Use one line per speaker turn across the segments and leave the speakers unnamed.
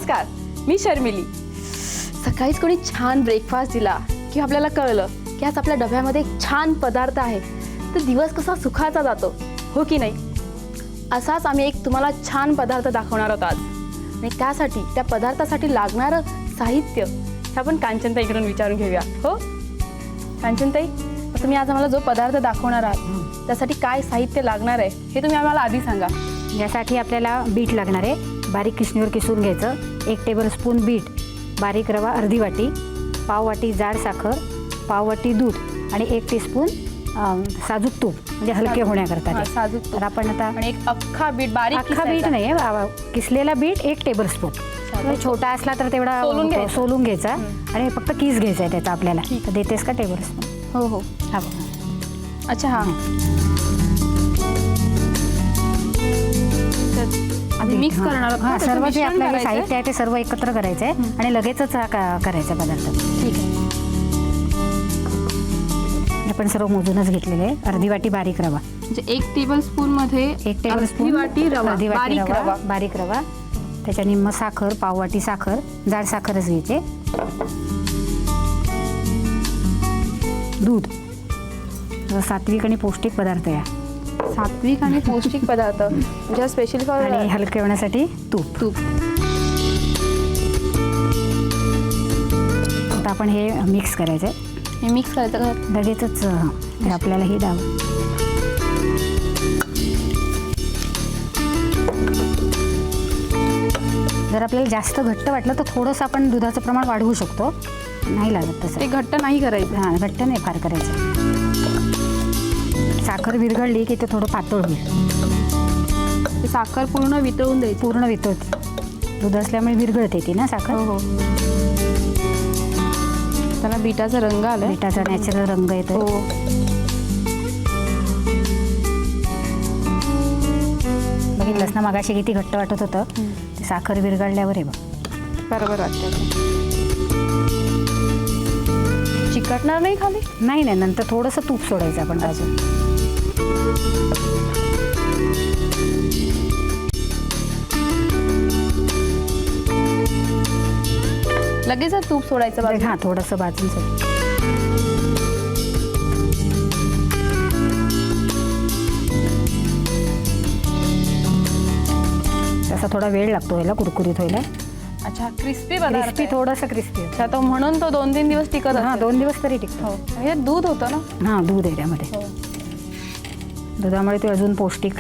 नमस्कार, मी शर्मिली. सकाळीच कोणी छान ब्रेकफास्ट दिला की आपल्याला कळलं की आज आपल्या डब्यामध्ये एक छान पदार्थ आहे, तर दिवस कसा सुखाचा जातो, हो की नाही? असाच आम्ही एक तुम्हाला छान पदार्थ दाखवणार आहोत आज. आणि त्यासाठी त्या पदार्थासाठी लागणारं साहित्य हे आपण कांचनताईकडून विचारून घेऊया. हो कांचनताई, तुम्ही आज आम्हाला जो पदार्थ दाखवणार आहात त्यासाठी काय साहित्य लागणार आहे हे तुम्ही आम्हाला आधी सांगा.
यासाठी आपल्याला बीट लागणार आहे. बारीक किसणीवर किसून घ्यायचं. 1 टेबलस्पून बीट, बारीक रवा अर्धी वाटी, पाव वाटी जाड साखर, पाव वाटी दूध आणि 1 टीस्पून साजूक तूप, म्हणजे हलके होण्याकरता ते.
साजूक तूप.
तर आपण आता
आणि एक अख्खा बीट, बारीक
अख्खा बीट नाही, किसलेला बीट 1 टेबलस्पून. छोटा असला तर तेवढा सोलून घ्यायचा आणि फक्त किस घ्यायचा आहे त्याचा आपल्याला. तर देतेस का टेबलस्पून?
हो हो.
हा.
अच्छा हां. मिक्स करणार आहोत.
हां, सर्व जे आपलं साहित्य आहे ते सर्व एकत्र करायचं आहे आणि लगेचच करायचा पदार्थ.
ठीक आहे.
आपण सर्व मोजूनच घेतलेले आहे. अर्धी वाटी बारीक रवा,
म्हणजे 1 टेबलस्पून मध्ये
1 टेबलस्पून
वाटी रवा,
अर्धी वाटी
बारीक रवा.
बारीक रवा, त्याच्या निम्म साखर, पाव वाटी साखर, जाड साखरच घ्यायचे. दूध, सात्विक आणि पौष्टिक पदार्थ आहे.
सात्विक आणि पौष्टिक पदार्थ म्हणजे स्पेशल फॉर.
आणि हलके होण्यासाठी तूप. आता आपण हे मिक्स करायचं आहे.
हे मिक्स करायचं का?
लगेचच आपल्याला हे डाव. जर आपल्याला जास्त घट्ट वाटलं तर थोडंसं आपण दुधाचं प्रमाण वाढवू शकतो. नाही लागत तसं.
ते घट्ट नाही करायचं.
हां, घट्ट नाही फार करायचं. साखर विरघळली की ते थोडं पातळ होईल.
ते साखर पूर्ण वितळून द्यायची.
पूर्ण वितळते. दूध असल्यामुळे विरघळते ती ना साखर.
हो हो. त्याला बीटाचा रंग आला.
बीटाचा नॅचरल रंग येतो.
हो.
बघितलंस ना मगाशी किती घट्ट वाटत होतं. ते साखर विरघळल्यावर आहे बघ.
बरोबर वाटतं. चिकटणार नाही खाली?
नाही नाही, नंतर थोडंसं तूप सोडायचं आपण बाजून.
लगेच तूप सोडायचं बाजूला.
हां, थोडंसं बाजून सोड. तसा थोडा वेळ लागतो याला कुरकुरीत व्हायला.
अच्छा, क्रिस्पी
क्रिस्पी, थोडंसं क्रिस्पी.
अच्छा, तो म्हणून तो 2-3 दिवस टिकत.
हां, 2 दिवस तरी टिकतो.
हो. हे दूध होतं ना?
हां, दूध आहे त्यामध्ये.
हो.
दुधामुळे ते अजून पौष्टिक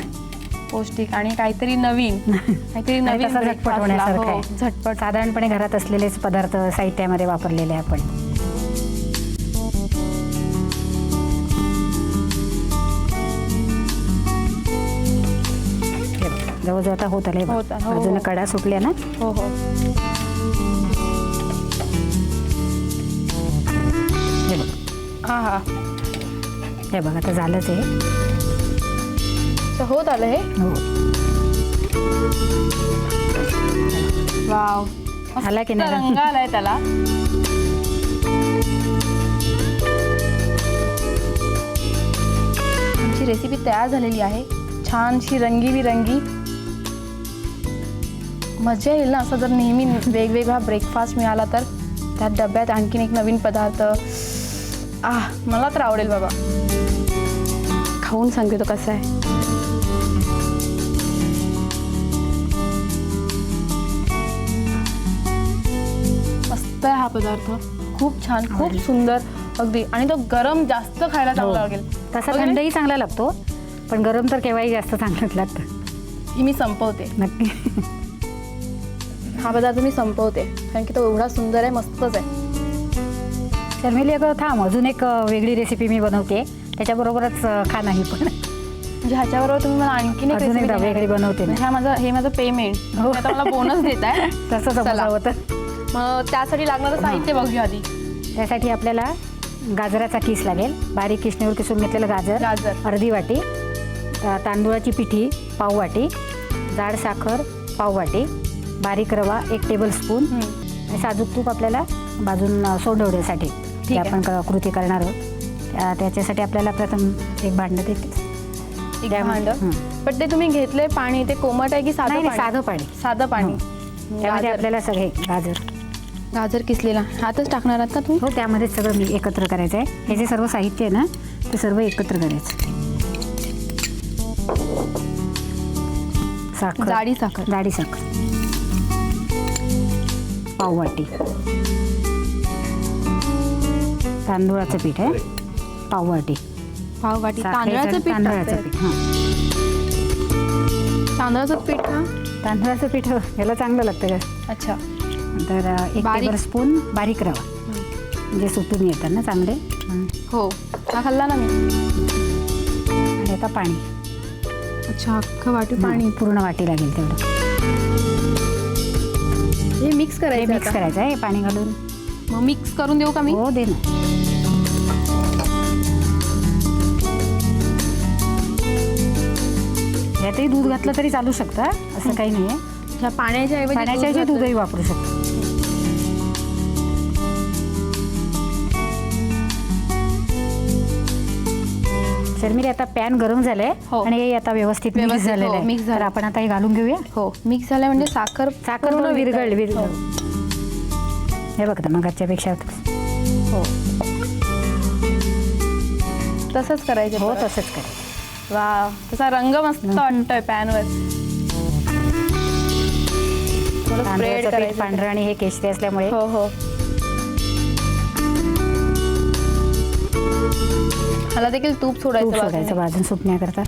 आणि काहीतरी नवीन
तसा झटपट होण्यासारखं आहे.
झटपट.
साधारणपणे घरात असलेलेच पदार्थ साहित्यामध्ये वापरलेले आहे आपण. जवळजवळ आता होत आले. अजून कडा सुटल्या ना?
हो हो.
हे बघ.
हां हां.
हे बघ, आता झालंच आहे.
होत आलं हे.
हो.
वाव,
आला की नाही?
रंग आलाय त्याला. आमची रेसिपी तयार झालेली आहे. छानशी रंगीबिरंगी. मजा येईल ना असं जर नेहमी वेगवेगळा ब्रेकफास्ट मिळाला तर. त्यात डब्यात आणखीन एक नवीन पदार्थ. मला तर आवडेल बाबा. खाऊन सांगते तो कसा आहे. मस्त आहे हा पदार्थ. खूप छान, खूप सुंदर अगदी. आणि तो गरम जास्त खायला चांगला लागेल.
तसा थंडही चांगला लागतो, पण गरम तर केव्हाही जास्त चांगलंच लागतं.
मी संपवते
नक्की.
हा पदार्थ मी संपवते कारण की तो एवढा सुंदर आहे, मस्तच आहे.
शर्मिली, अगं थांब, अजून एक वेगळी रेसिपी मी बनवते. त्याच्याबरोबरच खा नाही पण.
म्हणजे ह्याच्याबरोबर तुम्ही मला आणखीन एक रेसिपी
वेगळी बनवते.
हे माझं पेमेंट.
हो,
आता मला बोनस देत आहे.
तसं समजा होतं.
मग त्यासाठी लागणारं साहित्य बघूया आधी.
त्यासाठी आपल्याला गाजराचा किस लागेल. बारीक किसणीवर किसून घेतलेलं गाजर अर्धी वाटी, तांदूळाची पिठी पाव वाटी, जाड साखर पाव वाटी, बारीक रवा 1 टेबलस्पून आणि साजूक तूप आपल्याला बाजून सोडवण्यासाठी ते आपण कृती करणार आहोत. त्याच्यासाठी आपल्याला प्रथम एक भांडं देते.
पण ते तुम्ही घेतलंय पाणी ते कोमट आहे की साधं पाणी?
साधं पाणी.
साधं पाणी.
त्यामध्ये
गाजर.
आपल्याला सगळे गाजर
गाजर किसलेला ह्यातच टाकणार आहात का तुम्ही?
हो त्यामध्येच सगळं मी एकत्र करायचं आहे. हे जे सर्व साहित्य आहे ना ते सर्व एकत्र करायचं. साखर,
जाडी साखर.
जाडी साखर, पाववाटी तांदूळाचं पीठ आहे, पाववाटी
पाववाटी
साखरेचं
तांदळाचं पीठ
तांदळाचं
टाकताय.
पीठ हां
तांदळाचं पीठ का?
तांदळाचं पीठ याला चांगलं लागतं का.
अच्छा.
तर 1
बारीक.
टेबलस्पून बारीक रवा म्हणजे सुटून येतात ना चांगले.
हो हा खाल्ला ना मी.
आणि आता पाणी.
अच्छा अख्खं वाटी पाणी.
पूर्ण वाटी लागेल तेवढं.
हे मिक्स
हे
करायचं
मिक्स
आता.
करायचं आहे पाणी घालून.
मग मिक्स करून देऊ का मी?
हो दे ना. यातही दूध घातलं तरी चालू शकतं असं काही नाही आहे.
ह्या पाण्याच्या ऐवजी
पाण्याच्या
दूध
दूधही वापरू शकतो. शर्मिली आता पॅन गरम झालंय
हो.
आणि हे आता व्यवस्थित मिक्स
व्यवस्थित,
झालेलं
हो,
आहे.
mix झालं.
तर आपण आता हे घालून घेऊया.
हो मिक्स झालं म्हणजे साखर
पूर्ण विरघळ विरघळ.
हो.
हे बघ ना मग पेक्षा
हो तसंच करायचं.
हो
परत.
तसंच करायचं.
वा त्याचा रंग मस्त वाटतोय पॅनवर. थोडं स्प्रेड
तांदळाचं पीठ
करायचं.
पांढरं आणि हे केशरी असल्यामुळे
हो हो. ह्याला देखील तूप
तूप
सोडायचं
सोडायचं
बाजूने.
भाजून सुटण्याकरता.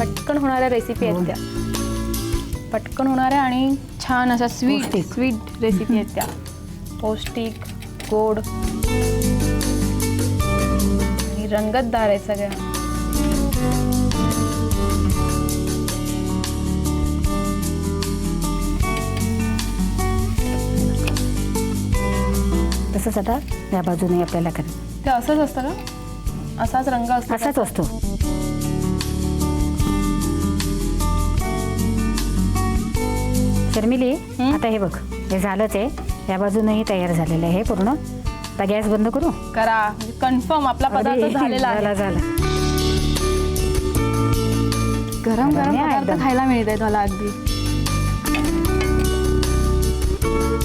पटकन होणाऱ्या रेसिपी
हो.
आहेत त्या. पटकन होणाऱ्या आणि छान अशा स्वीट
पौष्टिक.
स्वीट रेसिपी आहेत त्या. पौष्टिक गोड आणि रंगतदार आहेत सगळ्या.
तसंच आता या बाजूने आपल्याला करायचं.
ते असंच असतं का? असाच रंग असतो का?
असाच असतो. शर्मिली आता हे बघ हे झालंच आहे. या बाजूनही तयार झालेलं आहे पूर्ण. आता गॅस बंद करू.
करा म्हणजे कन्फर्म आपला पदार्थ
अरे,
झालेला आहे.
झाला.
गरम गरम
आहे
पदार्थ
एकदम.
खायला मिळत आहेत मला अगदी.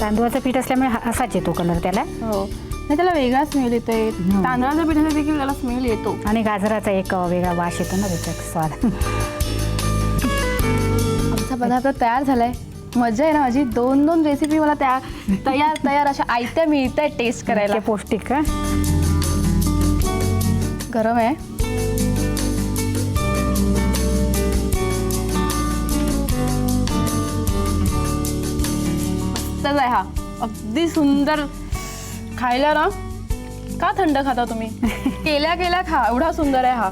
तांदूळाचं पीठ असल्यामुळे असाच येतो कलर त्याला.
हो नाही त्याला वेगळा स्मेल येतोय. तांदळाच्या पिठाचा देखील त्याला स्मेल येतो.
आणि गाजराचा एक वेगळा वास येतो ना त्याचा स्वाद.
आमचा पदार्थ तयार झालाय. मजा आहे ना माझी. 2 रेसिपी मला तयार अशा आयत्या मिळत आहेत टेस्ट करायला.
ते पौष्टिक का.
गरम आहे. मस्तच आहे हा. अगदी सुंदर. खायला ना का थंड खाता तुम्ही? केल्या खा. एवढा सुंदर आहे हा.